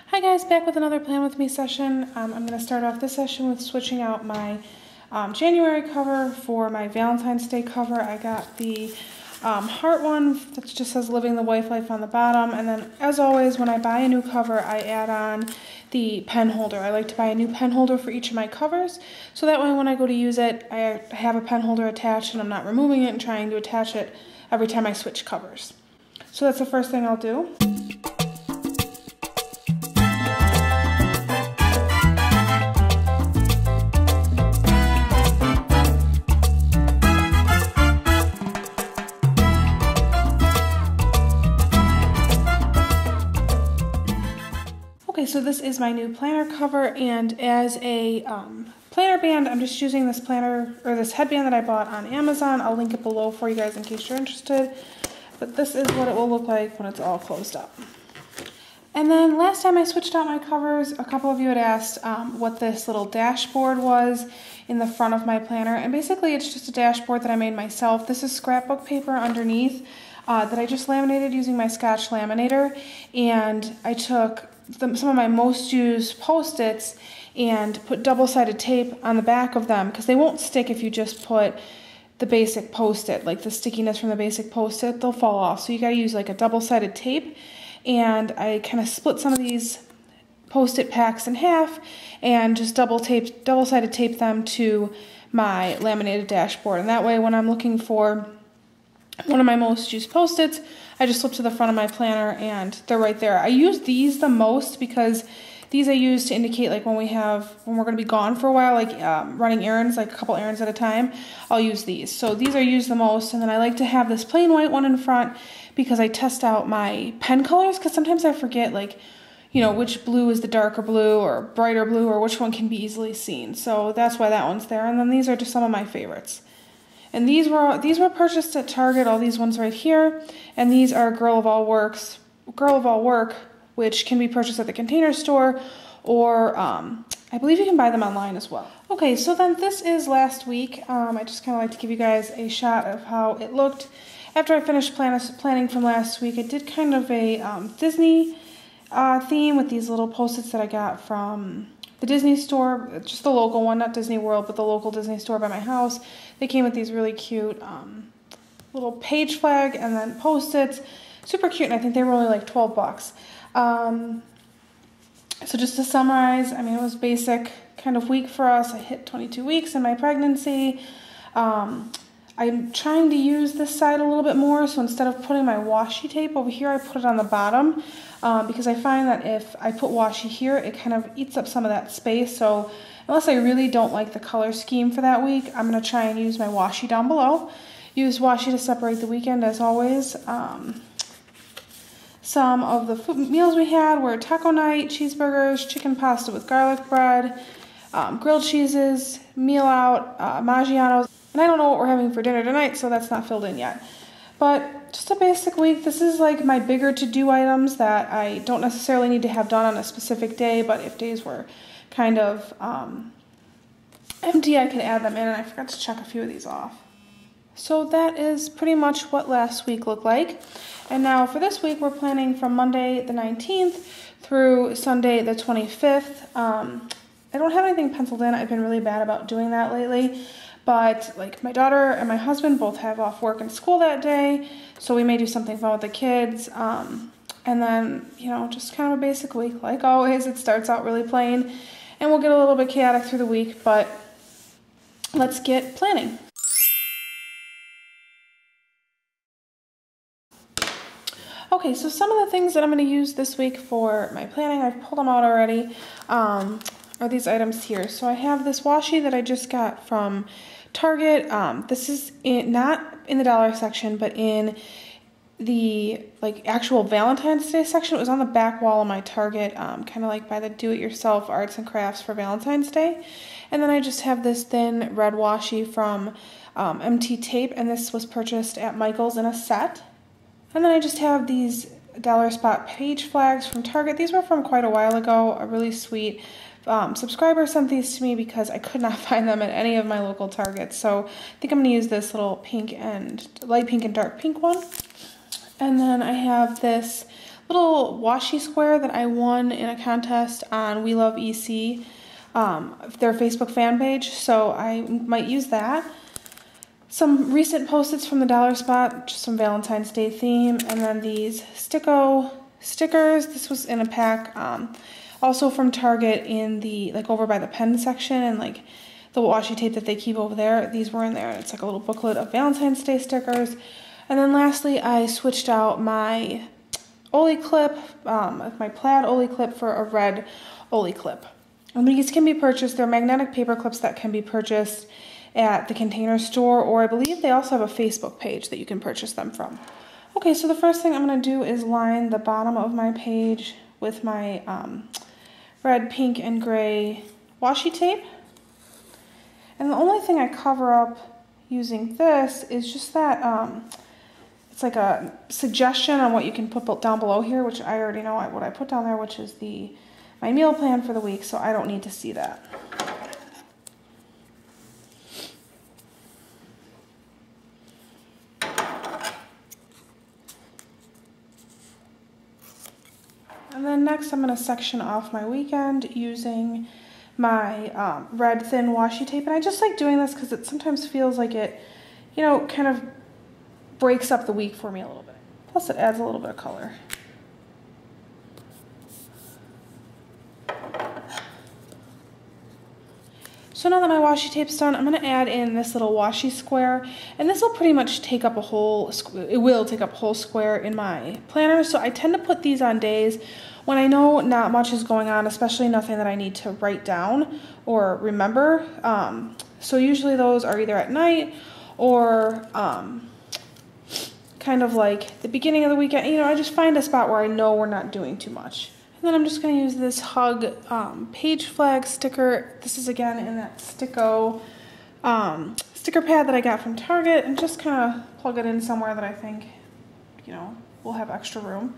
Hi guys, back with another Plan With Me session. I'm going to start off this session with switching out my January cover for my Valentine's Day cover. I got the heart one that just says Living the Wife Life on the bottom, and then as always when I buy a new cover I add on the pen holder. I like to buy a new pen holder for each of my covers, so that way when I go to use it I have a pen holder attached and I'm not removing it and trying to attach it every time I switch covers. So that's the first thing I'll do. Okay, so this is my new planner cover, and as a planner band, I'm just using this planner, or this headband that I bought on Amazon. I'll link it below for you guys in case you're interested. But this is what it will look like when it's all closed up. And then last time I switched out my covers, a couple of you had asked what this little dashboard was in the front of my planner. And basically it's just a dashboard that I made myself. This is scrapbook paper underneath that I just laminated using my Scotch laminator. And I took some of my most used Post-its and put double-sided tape on the back of them because they won't stick if you just put the basic Post-it, like the stickiness from the basic Post-it, they'll fall off. So you gotta use like a double-sided tape, and I kind of split some of these Post-it packs in half and just double-sided tape them to my laminated dashboard. And that way when I'm looking for one of my most used Post-its, I just flip to the front of my planner and they're right there. I use these the most because these I use to indicate like when we're going to be gone for a while, like running errands, like a couple errands at a time, I'll use these. So these are used the most, and then I like to have this plain white one in front because I test out my pen colors, because sometimes I forget like, you know, which blue is the darker blue or brighter blue or which one can be easily seen. So that's why that one's there. And then these are just some of my favorites. And these were purchased at Target, all these ones right here. And these are Girl of All Work, which can be purchased at the Container Store, or I believe you can buy them online as well. Okay, so then this is last week. I just kind of like to give you guys a shot of how it looked. After I finished planning from last week, I did kind of a Disney theme with these little Post-its that I got from the Disney store, just the local one, not Disney World, but the local Disney store by my house. They came with these really cute little page flag and then Post-its. Super cute, and I think they were only like 12 bucks. So just to summarize, I mean, it was basic kind of week for us. I hit 22 weeks in my pregnancy. I'm trying to use this side a little bit more, so instead of putting my washi tape over here, I put it on the bottom because I find that if I put washi here, it kind of eats up some of that space. So unless I really don't like the color scheme for that week, I'm going to try and use my washi down below. Use washi to separate the weekend as always. Some of the meals we had were taco night, cheeseburgers, chicken pasta with garlic bread, grilled cheeses, meal out, Maggiano's. And I don't know what we're having for dinner tonight, so that's not filled in yet. But just a basic week. This is like my bigger to-do items that I don't necessarily need to have done on a specific day, but if days were kind of empty, I could add them in, and I forgot to check a few of these off. So that is pretty much what last week looked like. And now for this week, we're planning from Monday the 19th through Sunday the 25th. I don't have anything penciled in. I've been really bad about doing that lately. But like my daughter and my husband both have off work and school that day, so we may do something fun with the kids. And then, you know, just kind of a basic week. Like always, it starts out really plain, and we'll get a little bit chaotic through the week, but let's get planning. Okay, so some of the things that I'm going to use this week for my planning, I've pulled them out already, are these items here. So I have this washi that I just got from Target. This is not in the dollar section, but in the like actual Valentine's Day section. It was on the back wall of my Target, kind of like by the do-it-yourself arts and crafts for Valentine's Day. And then I just have this thin red washi from MT Tape, and this was purchased at Michael's in a set. And then I just have these dollar spot page flags from Target. These were from quite a while ago, a really sweet subscriber sent these to me because I could not find them at any of my local Targets. So I think I'm going to use this little pink and light pink and dark pink one. And then I have this little washi square that I won in a contest on We Love EC, their Facebook fan page, so I might use that. Some recent Post-its from the Dollar Spot, just some Valentine's Day theme, and then these Sticko stickers. This was in a pack, also from Target in the, like, over by the pen section, and like the washi tape that they keep over there. These were in there. It's like a little booklet of Valentine's Day stickers. And then lastly, I switched out my Ollie clip, my plaid Ollie clip for a red Ollie clip. And these can be purchased. They're magnetic paper clips that can be purchased at the Container Store, or I believe they also have a Facebook page that you can purchase them from. Okay, so the first thing I'm going to do is line the bottom of my page with my red, pink, and gray washi tape. And the only thing I cover up using this is just that, it's like a suggestion on what you can put down below here, which I already know what I put down there, which is my meal plan for the week, so I don't need to see that. And then next I'm going to section off my weekend using my red thin washi tape. And I just like doing this because it sometimes feels like it, you know, kind of breaks up the week for me a little bit. Plus it adds a little bit of color. So now that my washi tape's done, I'm going to add in this little washi square, and this will pretty much take up a whole square in my planner. So I tend to put these on days when I know not much is going on, especially nothing that I need to write down or remember. So usually those are either at night or kind of like the beginning of the weekend. You know, I just find a spot where I know we're not doing too much. And then I'm just going to use this Hug page flag sticker. This is again in that Sticko sticker pad that I got from Target, and just kind of plug it in somewhere that I think, you know, will have extra room.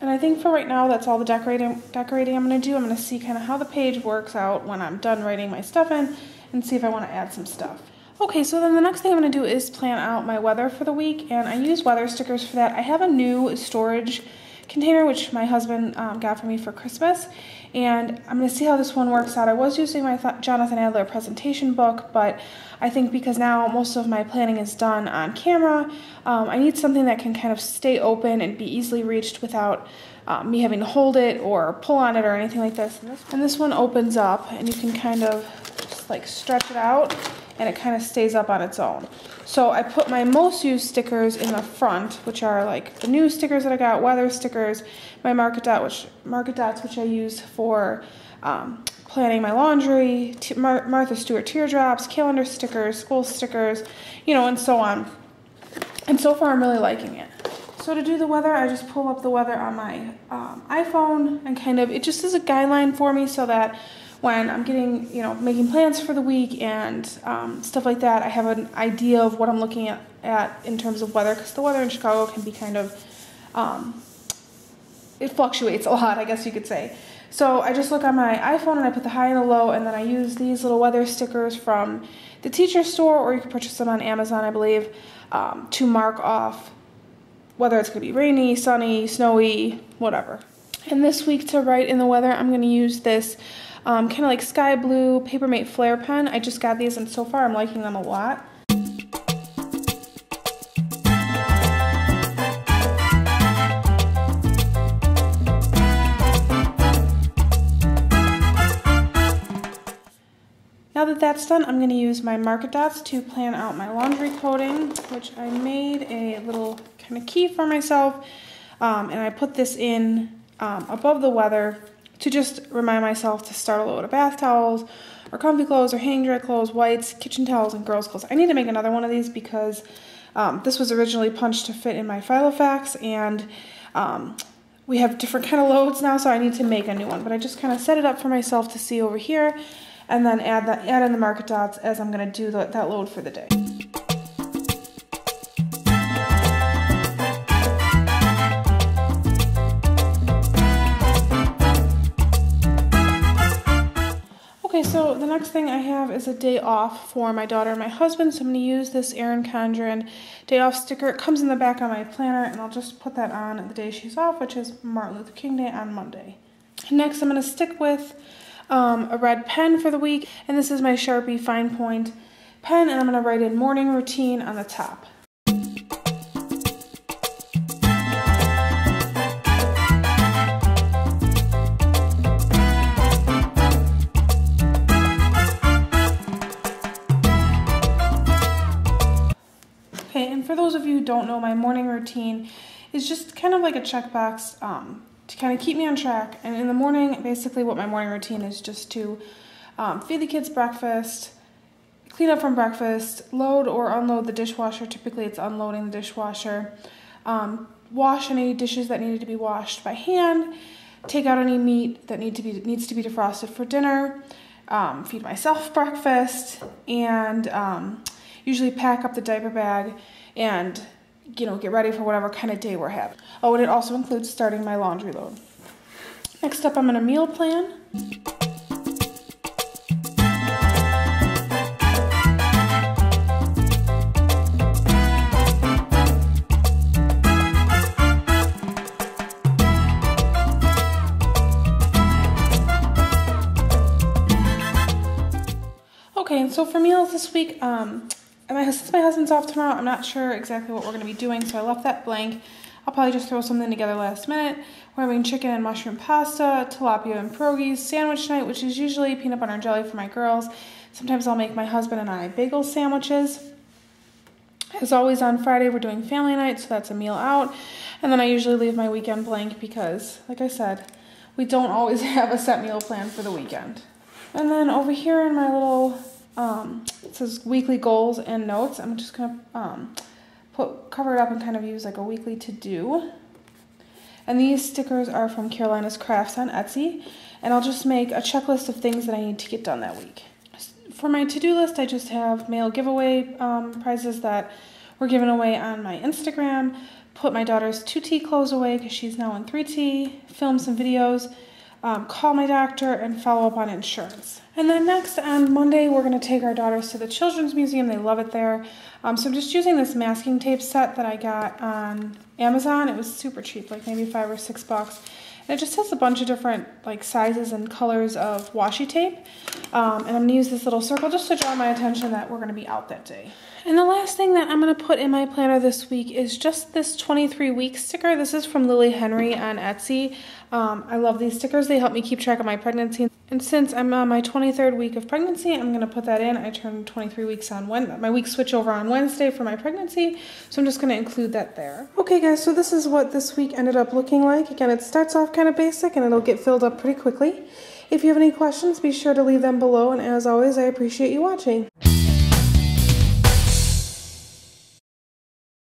And I think for right now, that's all the decorating I'm going to do. I'm going to see kind of how the page works out when I'm done writing my stuff in, and see if I want to add some stuff. Okay, so then the next thing I'm going to do is plan out my weather for the week, and I use weather stickers for that. I have a new storage container, which my husband got for me for Christmas, and I'm going to see how this one works out. I was using my Jonathan Adler presentation book, but I think because now most of my planning is done on camera, I need something that can kind of stay open and be easily reached without me having to hold it or pull on it or anything like this. And this one opens up, and you can kind of just like stretch it out, and it kind of stays up on its own. So I put my most used stickers in the front, which are like the new stickers that I got, weather stickers, my market dots, which I use for planning my laundry, Martha Stewart teardrops, calendar stickers, school stickers, you know, and so on. And so far I'm really liking it. So to do the weather, I just pull up the weather on my iPhone, and kind of, it just is a guideline for me so that when I'm getting, you know, making plans for the week and stuff like that, I have an idea of what I'm looking at in terms of weather, because the weather in Chicago can be kind of, it fluctuates a lot, I guess you could say. So I just look on my iPhone and I put the high and the low, and then I use these little weather stickers from the Teacher Store, or you can purchase them on Amazon, I believe, to mark off whether it's going to be rainy, sunny, snowy, whatever. And this week to write in the weather, I'm going to use this kind of like sky blue Papermate Flare pen. I just got these, and so far I'm liking them a lot. Now that that's done, I'm going to use my market dots to plan out my laundry coating, which I made a little kind of key for myself, and I put this in above the weather to just remind myself to start a load of bath towels, or comfy clothes, or hang dry clothes, whites, kitchen towels, and girls' clothes. I need to make another one of these because this was originally punched to fit in my Filofax, and we have different kind of loads now, so I need to make a new one. But I just kind of set it up for myself to see over here, and then add in the market dots as I'm going to do that load for the day. Okay, so the next thing I have is a day off for my daughter and my husband. So I'm going to use this Erin Condren day off sticker. It comes in the back on my planner, and I'll just put that on the day she's off, which is Martin Luther King Day on Monday. Next, I'm going to stick with a red pen for the week, and this is my Sharpie Fine Point pen, and I'm going to write in morning routine on the top. Okay, and for those of you who don't know, my morning routine is just kind of like a checkbox to kind of keep me on track. And in the morning, basically what my morning routine is just to feed the kids breakfast, clean up from breakfast, load or unload the dishwasher. Typically it's unloading the dishwasher. Wash any dishes that needed to be washed by hand, take out any meat that needs to be defrosted for dinner, feed myself breakfast, and usually pack up the diaper bag and, get ready for whatever kind of day we're having. Oh, and it also includes starting my laundry load. Next up, I'm going to meal plan. Okay, and so for meals this week, since my husband's off tomorrow, I'm not sure exactly what we're going to be doing, so I left that blank. I'll probably just throw something together last minute. We're having chicken and mushroom pasta, tilapia and pierogies, sandwich night, which is usually peanut butter and jelly for my girls. Sometimes I'll make my husband and I bagel sandwiches. As always, on Friday, we're doing family night, so that's a meal out. And then I usually leave my weekend blank because, like I said, we don't always have a set meal plan for the weekend. And then over here in my little it says weekly goals and notes. I'm just going to cover it up and kind of use like a weekly to-do. And these stickers are from Carolina's Crafts on Etsy. And I'll just make a checklist of things that I need to get done that week. For my to-do list, I just have mail giveaway prizes that were given away on my Instagram, put my daughter's 2T clothes away because she's now in 3T, film some videos, call my doctor, and follow up on insurance. And then next on Monday, we're going to take our daughters to the Children's Museum. They love it there. So I'm just using this masking tape set that I got on Amazon. It was super cheap, like maybe $5 or $6. And it just has a bunch of different like sizes and colors of washi tape. And I'm going to use this little circle just to draw my attention that we're going to be out that day. And the last thing that I'm going to put in my planner this week is just this 23-week sticker. This is from Lily Henry on Etsy. I love these stickers. They help me keep track of my pregnancy. And since I'm on my 23rd week of pregnancy, I'm going to put that in. I turned 23 weeks on Wednesday. My weeks switch over on Wednesday for my pregnancy, so I'm just going to include that there. Okay guys, so this is what this week ended up looking like. Again, it starts off kind of basic and it'll get filled up pretty quickly. If you have any questions, be sure to leave them below, and as always, I appreciate you watching.